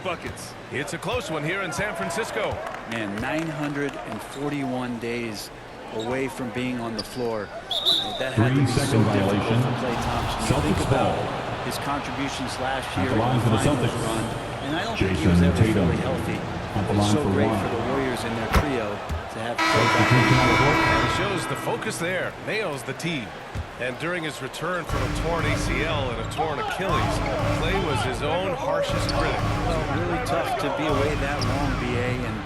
buckets. It's a close one here in San Francisco. Man, 941 days away from being on the floor. That had to be so difficult for Klay Thompson. You think about his contributions last year in the finals run, and I don't think he was ever fully healthy. It's so great for the Warriors in their trio to have Klay back. He shows the focus there, nails the tee. And during his return from a torn ACL and a torn Achilles, Klay was his own harshest critic. It's really tough to be away that long, BA, and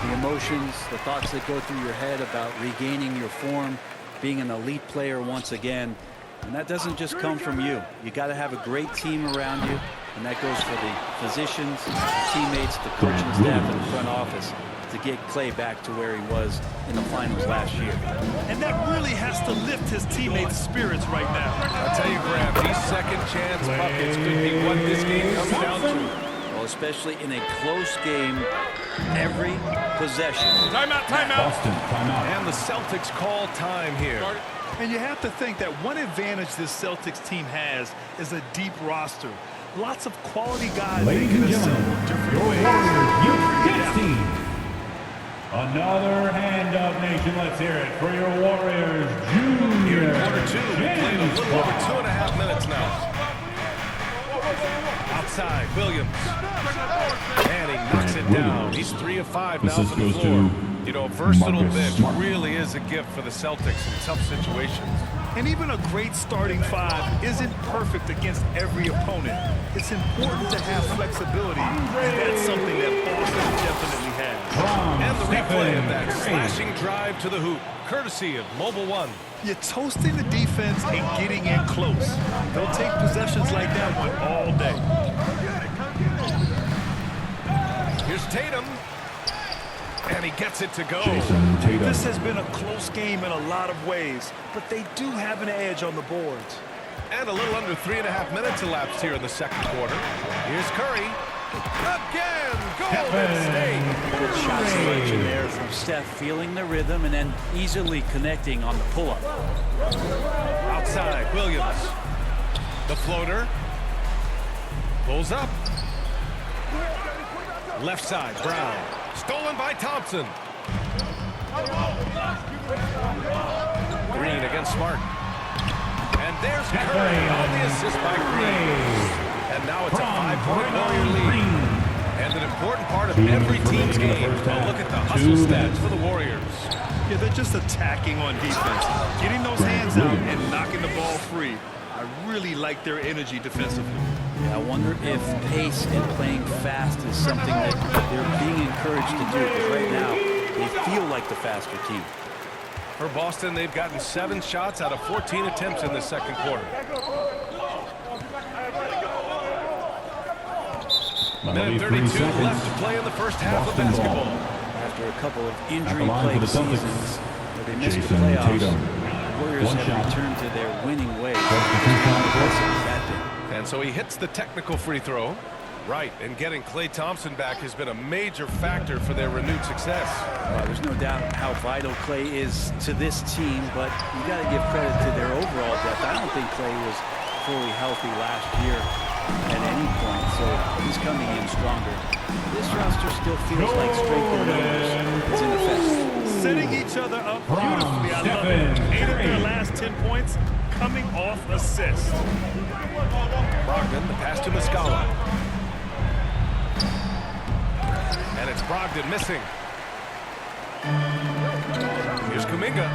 the emotions, the thoughts that go through your head about regaining your form, being an elite player once again. And that doesn't just come from you. You got to have a great team around you, and that goes for the physicians, the teammates, the coaching staff, and the front office to get Klay back to where he was in the finals last year. And that really has to lift his teammates' spirits right now. I'll tell you, Graham, these second chance buckets could be what this game comes down to. Well, especially in a close game, every possession. Timeout, timeout. Boston, timeout. And the Celtics call time here. And you have to think that one advantage this Celtics team has is a deep roster. Lots of quality guys they Ladies can and assemble gentlemen, different your ways. Warriors Youth team. Another hand up, nation. Let's hear it for your Warriors Junior. Here in quarter two, we played a little over 2.5 minutes now. Outside, Williams. And he knocks it down. He's 3 of 5 now from the floor. You know, a versatile bench really is a gift for the Celtics in tough situations. And even a great starting five isn't perfect against every opponent. It's important to have flexibility, and that's something that Boston definitely has. And the replay of that slashing drive to the hoop, courtesy of Mobile One. You're toasting the defense and getting in close. They'll take possessions like that one all day. Here's Tatum. And he gets it to go. This has been a close game in a lot of ways, but they do have an edge on the boards. And a little under 3.5 minutes elapsed here in the second quarter. Here's Curry. Again, Golden State. Good shot selection there from Steph, feeling the rhythm and then easily connecting on the pull-up. Outside, Williams. The floater. Pulls up. Left side, Brown. Stolen by Thompson. Green against Smart. And there's Curry on the assist by Green. And now it's a 5-point Warrior lead. And an important part of every team's game. Now look at the hustle stats for the Warriors. Yeah, they're just attacking on defense, getting those hands out and knocking the ball free. I really like their energy defensively. Yeah, I wonder if pace and playing fast is something that they're being encouraged to do, because right now they feel like the faster team. For Boston, they've gotten 7 shots out of 14 attempts in the second quarter. Minute 32 left to play in the first half of basketball. After a couple of injury-plagued seasons where they missed the playoffs, the Warriors have returned to their winning ways. And so he hits the technical free throw. Right, and getting Klay Thompson back has been a major factor for their renewed success. There's no doubt how vital Klay is to this team, but you got to give credit to their overall depth. I don't think Klay was fully healthy last year at any point, so he's coming in stronger. This roster still feels like strength in numbers. It's in effect. Setting each other up beautifully. I love it. 8 of their last 10 points coming off assists. Brogdon, the pass to Muscala. And it's Brogdon missing. Here's Kuminga.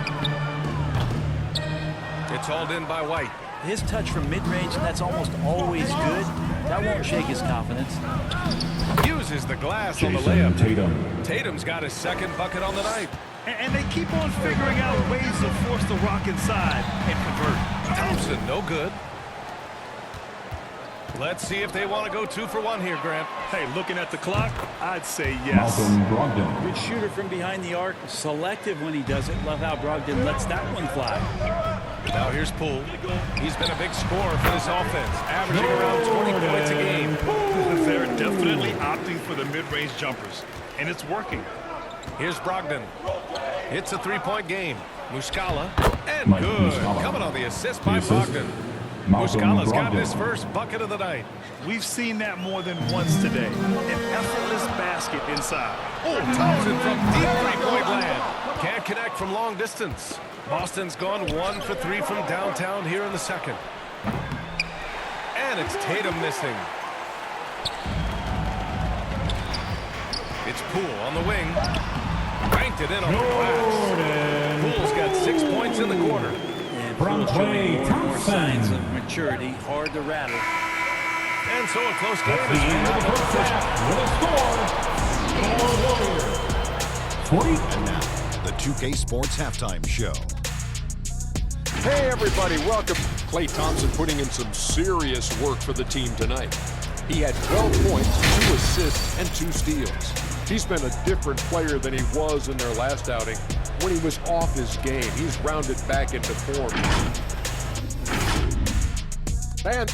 It's hauled in by White. His touch from mid-range, that's almost always good. That won't shake his confidence. Uses the glass on the layup. Tatum's got his second bucket on the night. And they keep on figuring out ways to force the rock inside and convert. Thompson, no good. Let's see if they want to go 2 for 1 here, Grant. Hey, looking at the clock, I'd say yes. Malcolm Brogdon. Good shooter from behind the arc. Selective when he does it. Love how Brogdon lets that one fly. Now here's Poole. He's been a big scorer for this offense, averaging around 20 points a game. They're definitely opting for the mid-range jumpers, and it's working. Here's Brogdon. It's a 3-point game. Muscala, and Mike good. Muscala. Coming on the assist by Brogdon. Malcolm Muscala's got Brogdon. his first bucket of the night. We've seen that more than once today. An effortless basket inside. Oh, Thompson from deep three-point land. Can't connect from long distance. Boston's gone 1 for 3 from downtown here in the second. And it's Tatum missing. It's Poole on the wing. Banked it in on the glass. Poole's got 6 points in the quarter. And From Poole's showing Klay more and more signs Thompson. of maturity, hard to rattle. And so a close game At as the we end of wrap the up the first first. half, with a score, Warriors 40. And now, the 2K Sports Halftime Show. Hey everybody, welcome. Klay Thompson putting in some serious work for the team tonight. He had 12 points, 2 assists, and 2 steals. He's been a different player than he was in their last outing. When he was off his game, he's rounded back into form. And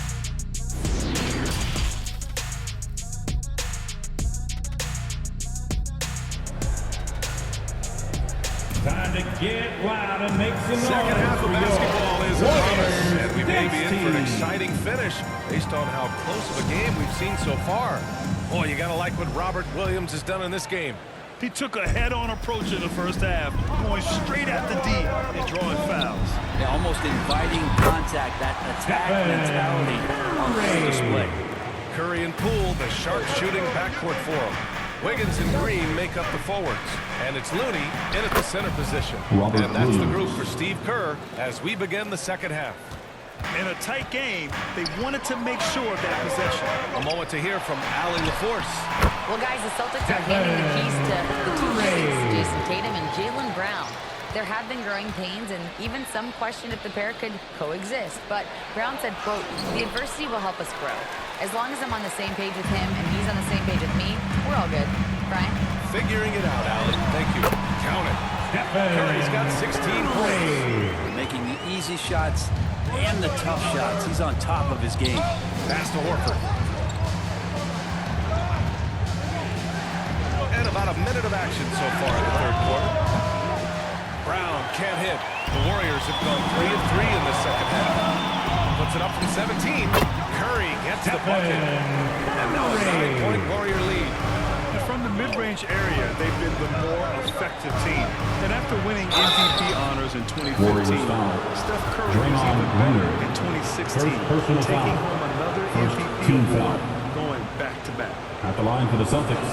Time to get loud and make some noise. Second half of for your basketball is upon us, Warriors and we may be in for an next team. exciting finish based on how close of a game we've seen so far. Boy, you gotta like what Robert Williams has done in this game. He took a head-on approach in the first half, going straight at the D and drawing fouls. Yeah, almost inviting contact, that attack mentality on full display. Curry and Poole, the sharp-shooting backcourt for him. Wiggins and Green make up the forwards. And it's Looney in at the center position. Robert And that's the Williams. group for Steve Kerr as we begin the second half. In a tight game, they wanted to make sure of that possession. A moment to hear from Allie LaForce. Well, guys, the Celtics are handing the keys to the two bigs, Jason Tatum and Jaylen Brown. There have been growing pains, and even some question if the pair could coexist. But Brown said, quote, "The adversity will help us grow. As long as I'm on the same page with him and he's on the same page with me, we're all good." Brian? Figuring it out, Allie. Thank you. Count it. Curry's got 16 points. Making the easy shots and the tough shots. He's on top of his game. Pass to Horford. And about a minute of action so far in the third quarter. Brown can't hit. The Warriors have gone 3 of 3 in the second half. Puts it up from 17. Curry gets the bucket. And now a 9-point Warrior lead. And from the mid-range area, they've been the more effective team. And after winning MVP honors in 2015, Warriors foul. Steph Curry was Draymond even better Green. in 2016, First personal taking foul. home another First MVP team award, foul. going back-to-back. At the line for the Celtics.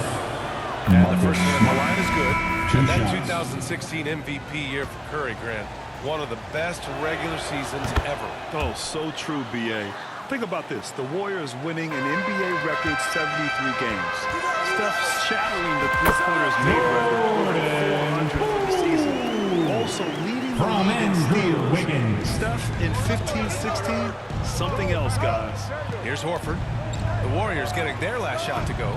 And the Marcus first one on the Smart. line is good. Two And that shots. 2016 MVP year for Curry, Grant. One of the best regular seasons ever. Oh, so true, B.A. Think about this. The Warriors winning an NBA record 73 games. Steph shattering the three-pointers made record over 400 for the season. Also leading the From league in Andrew steals. Wiggins. Steph in 15-16, something else, guys. Here's Horford. The Warriors getting their last shot to go.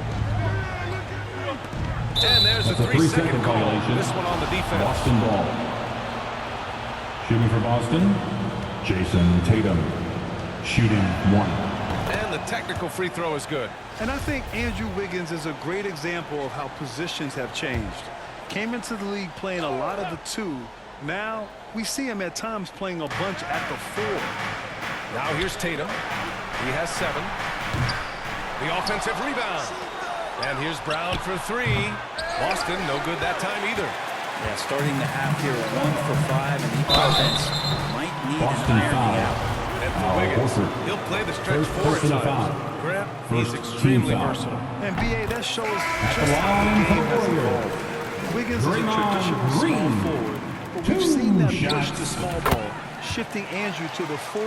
And there's a That's a 3-second 3-second call. violation. This one on the defense. Boston ball. Shooting for Boston, Jason Tatum. Shooting 1. And the technical free throw is good. And I think Andrew Wiggins is a great example of how positions have changed. Came into the league playing a lot of the 2. Now we see him at times playing a bunch at the 4. Now here's Tatum. He has 7. The offensive rebound. And here's Brown for 3. Boston, no good that time either. Yeah, starting the half here 1 for 5, and the offense might need Boston an ironing foul. out. And for Al Wiggins, Horford. he'll play the stretch First 4 at personal times. foul. Grant, First he's team extremely foul. versatile. And B.A., that shows At just the how line the for game the has Warriors. evolved. Wiggins is a Draymond traditional small Green. forward, but Two we've seen them push shots. the small ball, shifting Andrew to the 4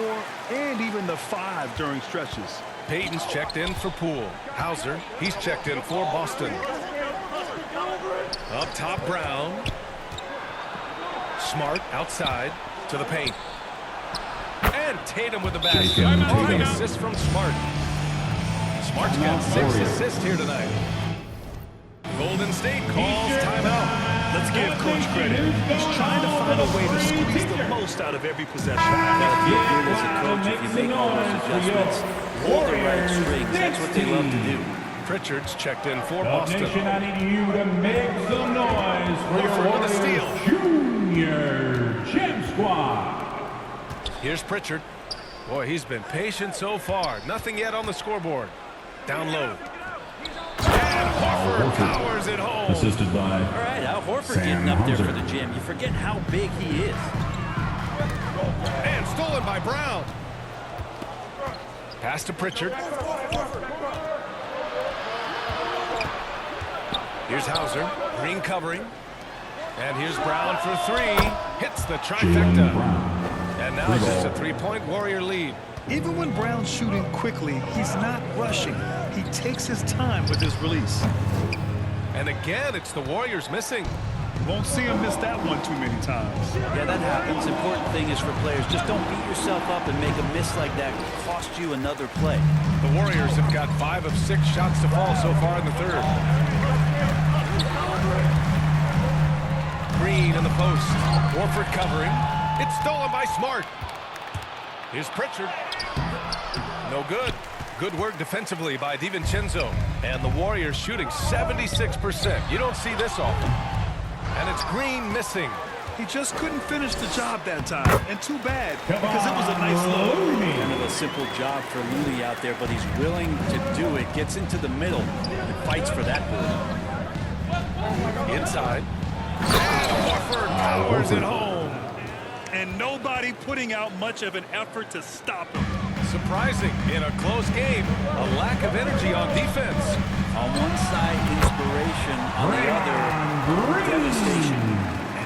and even the 5 during stretches. Payton's checked in for Poole. Hauser, he's checked in for Boston. Up top, Brown. Smart outside to the paint. And Tatum with the basket. Jason Oh, Tatum. the assist from Smart. Smart's got 6 Warriors. assists here tonight. Golden State calls timeout. Let's give Coach credit. He's trying to find a way to squeeze the most out of every possession. Gotta feel good as a coach if you make all those adjustments. Hold the right strings. That's what they love to do. Pritchard's checked in for Dub Boston. Nation, I need you to make some noise for your Horford with a Warriors Junior Gem Squad. Here's Pritchard. Boy, he's been patient so far. Nothing yet on the scoreboard. Down low. And Horford powers it home. Assisted by All right, Al Horford Sam getting up there Hauser. for the jam. You forget how big he is. And stolen by Brown. Pass to Pritchard. Here's Hauser. Green covering. And here's Brown for three. Hits the Jaylen trifecta. Brown. And now just a three-point Warrior lead. Even when Brown's shooting quickly, he's not rushing. He takes his time with his release. And again, it's the Warriors missing. Won't see him miss that one too many times. Yeah, that happens. Important thing is for players, just don't beat yourself up and make a miss like that cost you another play. The Warriors have got 5 of 6 shots to fall so far in the third. Green in the post. Horford covering. It's stolen by Smart. Here's Pritchard. No good. Good work defensively by DiVincenzo. And the Warriors shooting 76%. You don't see this often. And it's Green missing. He just couldn't finish the job that time. And too bad, because it was a nice look. Kind of a simple job for Looney out there, but he's willing to do it. Gets into the middle and fights for that board. Inside. And Horford powers it home. And nobody putting out much of an effort to stop him. Surprising in a close game. A lack of energy on defense. On one side, inspiration. On the other, devastation.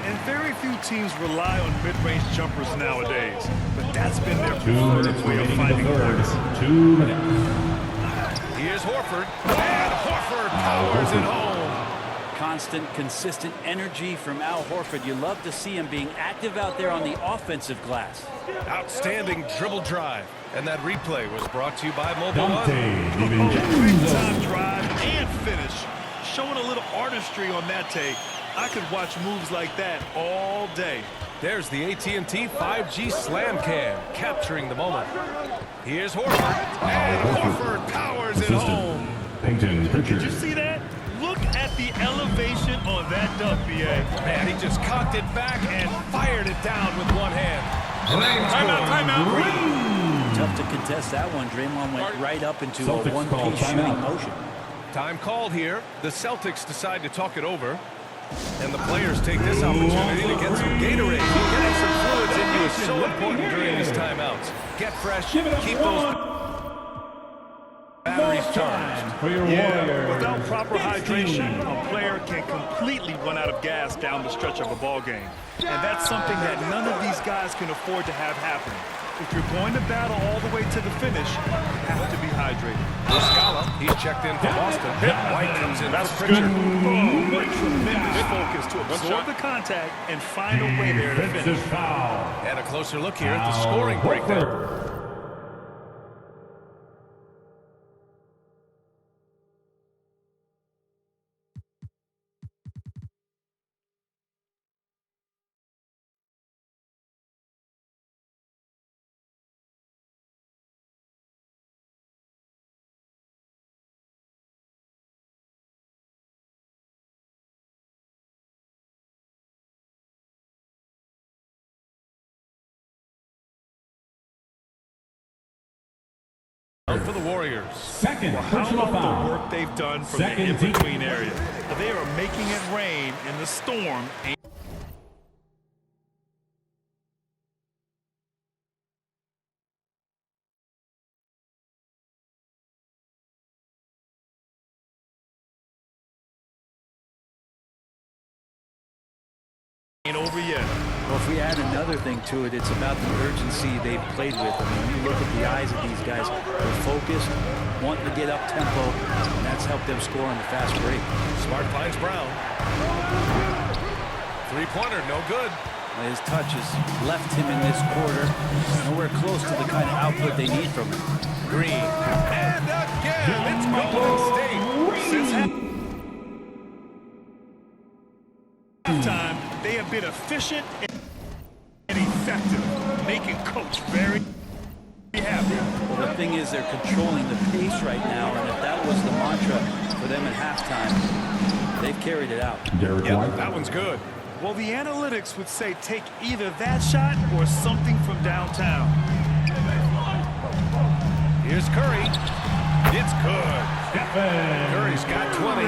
And very few teams rely on mid-range jumpers nowadays. But that's been their 2 minutes preferred way of remaining in finding the third. points. 2 minutes. Here's Horford. And Horford powers it home. Constant, consistent energy from Al Horford. You love to see him being active out there on the offensive glass. Outstanding dribble drive. And that replay was brought to you by Mobile Dante One. Big-time DiVincenzo. drive and finish. Showing a little artistry on that take. I could watch moves like that all day. There's the AT&T 5G Slam Cam, capturing the moment. Here's Horford. And Horford powers it home. Peyton Did you Pritchard. see that? Look at the elevation on that dunk, BA. Man, he just cocked it back and fired it down with one hand. And that one's good. Timeout. Tough to contest that one. Draymond went right up into Celtics a call one-piece shooting timeout. motion. Time called here. The Celtics decide to talk it over. And the players take this opportunity to get some Gatorade. Getting some fluids in you is so important during these timeouts. Get fresh, keep those batteries charged. For your Yeah, Warriors. without proper hydration, a player can completely run out of gas down the stretch of a ball game. And that's something that none of these guys can afford to have happen. If you're going to battle all the way to the finish, you have to be hydrated. Muscala, he's checked in for Boston. White comes in for Pritchard. What tremendous focus to absorb the contact and find a way there to finish. Defensive foul. And a closer look here at the scoring breakdown. Horford. For the Warriors. Second How personal about the foul. work they've done from the Second team. in-between area? They are making it rain, and the storm ain't. Over yet. Well, if we add another thing to it, it's about the urgency they've played with. I mean, you look at the eyes of these guys. They're focused, wanting to get up tempo, and that's helped them score on the fast break. Smart finds Brown. Three-pointer, no good. His touch has left him in this quarter nowhere close to the kind of output they need from him. Green. And again, it's Golden State. Time, they have been efficient and effective, making Coach very happy. Well, the thing is, they're controlling the pace right now, and if that was the mantra for them at halftime, they've carried it out. Derek Yeah, White. that one's good. Well, the analytics would say take either that shot or something from downtown. Here's Curry. It's good. Stephen Curry's got 20.